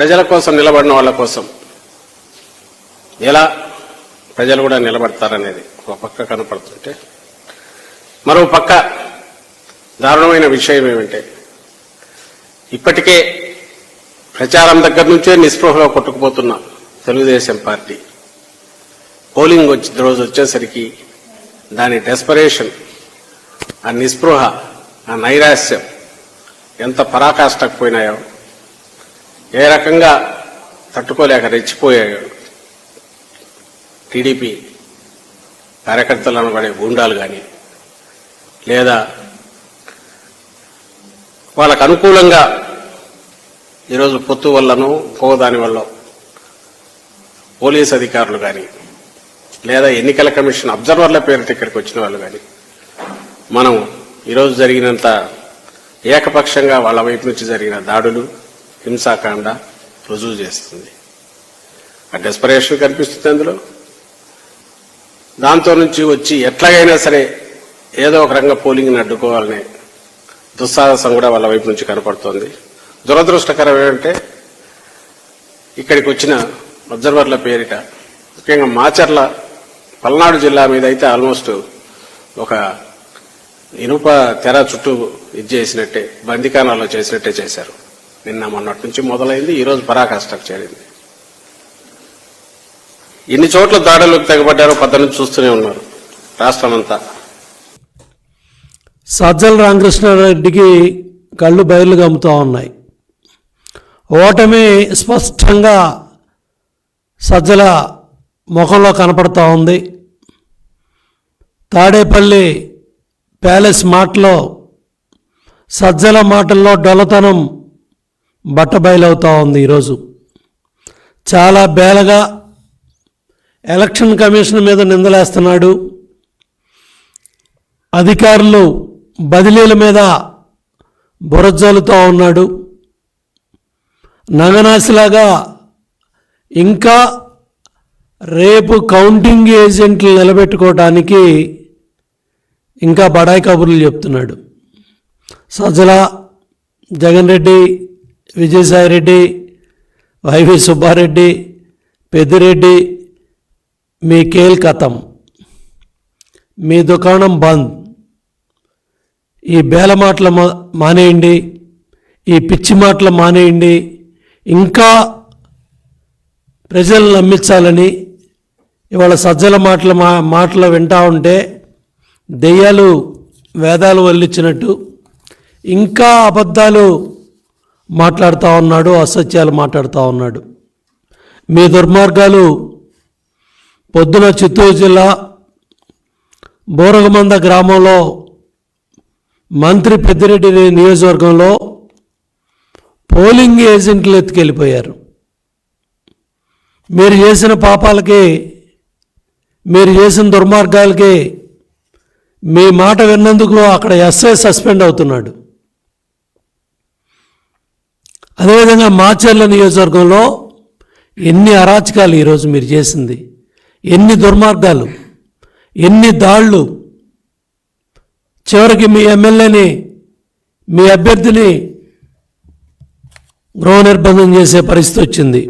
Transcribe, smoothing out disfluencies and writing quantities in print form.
ప్రజల కోసం నిలబడిన వాళ్ళ కోసం ఎలా ప్రజలు కూడా నిలబడతారనేది ఒక పక్క కనపడుతుంటే, మరో పక్క దారుణమైన విషయం ఏమంటే ఇప్పటికే ప్రచారం దగ్గర నుంచే నిస్పృహలో కొట్టుకుపోతున్న తెలుగుదేశం పార్టీ పోలింగ్ రోజు వచ్చేసరికి దాని డెస్పరేషన్, ఆ నిస్పృహ, ఆ నైరాశ్యం ఎంత పరాకాష్ఠకు పోయినాయో, ఏ రకంగా తట్టుకోలేక రెచ్చిపోయాయో టీడీపీ కార్యకర్తలను పడే గూండాలు కానీ, లేదా వాళ్ళకు అనుకూలంగా ఈరోజు పొత్తు వల్లనో ఇంకోదాని వల్ల పోలీస్ అధికారులు కానీ, లేదా ఎన్నికల కమిషన్ అబ్జర్వర్ల పేరుతో ఇక్కడికి వచ్చిన వాళ్ళు కానీ, మనం ఈరోజు జరిగినంత ఏకపక్షంగా వాళ్ళ వైపు నుంచి జరిగిన దాడులు, హింసాకాండ రుజువు చేస్తుంది. ఆ డెస్పరేషన్ కనిపిస్తుంది అందులో. దాంతో నుంచి వచ్చి ఎట్లాగైనా సరే ఏదో ఒక రకంగా పోలింగ్ని అడ్డుకోవాలనే దుస్సాహసం కూడా వాళ్ళ వైపు నుంచి కనపడుతోంది. దురదృష్టకరం ఏమంటే ఇక్కడికి వచ్చిన అబ్జర్వర్ల పేరిట ముఖ్యంగా మాచర్ల, పల్నాడు జిల్లా మీద అయితే ఆల్మోస్ట్ ఒక ఇనుప తెర చుట్టూ ఇది చేసినట్టే, బందికానాల్లో చేసినట్టే చేశారు. నిన్న మొన్నటి నుంచి మొదలైంది, ఈరోజు పరాకాష్ఠకు చేరింది. ఎన్ని చోట్ల దాడులకు తెగబడ్డారో పద్ధతి నుంచి చూస్తూనే ఉన్నారు రాష్ట్రమంతా. సజ్జల రామకృష్ణారెడ్డికి కళ్ళు బయలు గమ్ముతూ ఉన్నాయి. ఓటమి స్పష్టంగా సజ్జల ముఖంలో కనపడుతూ ఉంది. తాడేపల్లి ప్యాలెస్ మాటలో, సజ్జల మాటల్లో డొలతనం బట్టబయలవుతూ ఉంది. ఈరోజు చాలా బేలగా ఎలక్షన్ కమిషన్ మీద నిందలేస్తున్నాడు. అధికారులు బదిలీల మీద బురజల్లుతూ ఉన్నాడు. నగనాసిలాగా ఇంకా రేపు కౌంటింగ్ ఏజెంట్లు నిలబెట్టుకోవటానికి ఇంకా బడాయి కబుర్లు చెప్తున్నాడు. సజ్జల, జగన్ రెడ్డి, విజయసాయిరెడ్డి, వైవి సుబ్బారెడ్డి, పెద్దిరెడ్డి, మీ కేల్ కథం, మీ దుకాణం బంద్. ఈ బేల మాటలు మానేయండి, ఈ పిచ్చి మాటలు మానేయండి. ఇంకా ప్రజలను నమ్మించాలని ఇవాళ సజ్జల మాటలు వింటూ ఉంటే దెయ్యాలు వేదాలు వల్లించినట్టు ఇంకా అబద్ధాలు మాట్లాడుతూ ఉన్నాడు, అసత్యాలు మాట్లాడుతూ ఉన్నాడు. మీ దుర్మార్గాలు పొద్దున చిత్తూరు జిల్లా బోరగమంద గ్రామంలో మంత్రి పెద్దిరెడ్డి నియోజకవర్గంలో పోలింగ్ ఏజెంట్లు ఎత్తుకెళ్ళిపోయారు. మీరు చేసిన పాపాలకి, మీరు చేసిన దుర్మార్గాలకి మీ మాట విన్నందుకు అక్కడ ఎస్ఐ సస్పెండ్ అవుతున్నాడు. అదేవిధంగా మాచర్ల నియోజకవర్గంలో ఎన్ని అరాచకాలు ఈరోజు మీరు చేసింది, ఎన్ని దుర్మార్గాలు, ఎన్ని దాళ్ళు. చివరికి మీ ఎమ్మెల్యేని, మీ అభ్యర్థిని గృహ నిర్బంధం చేసే పరిస్థితి వచ్చింది.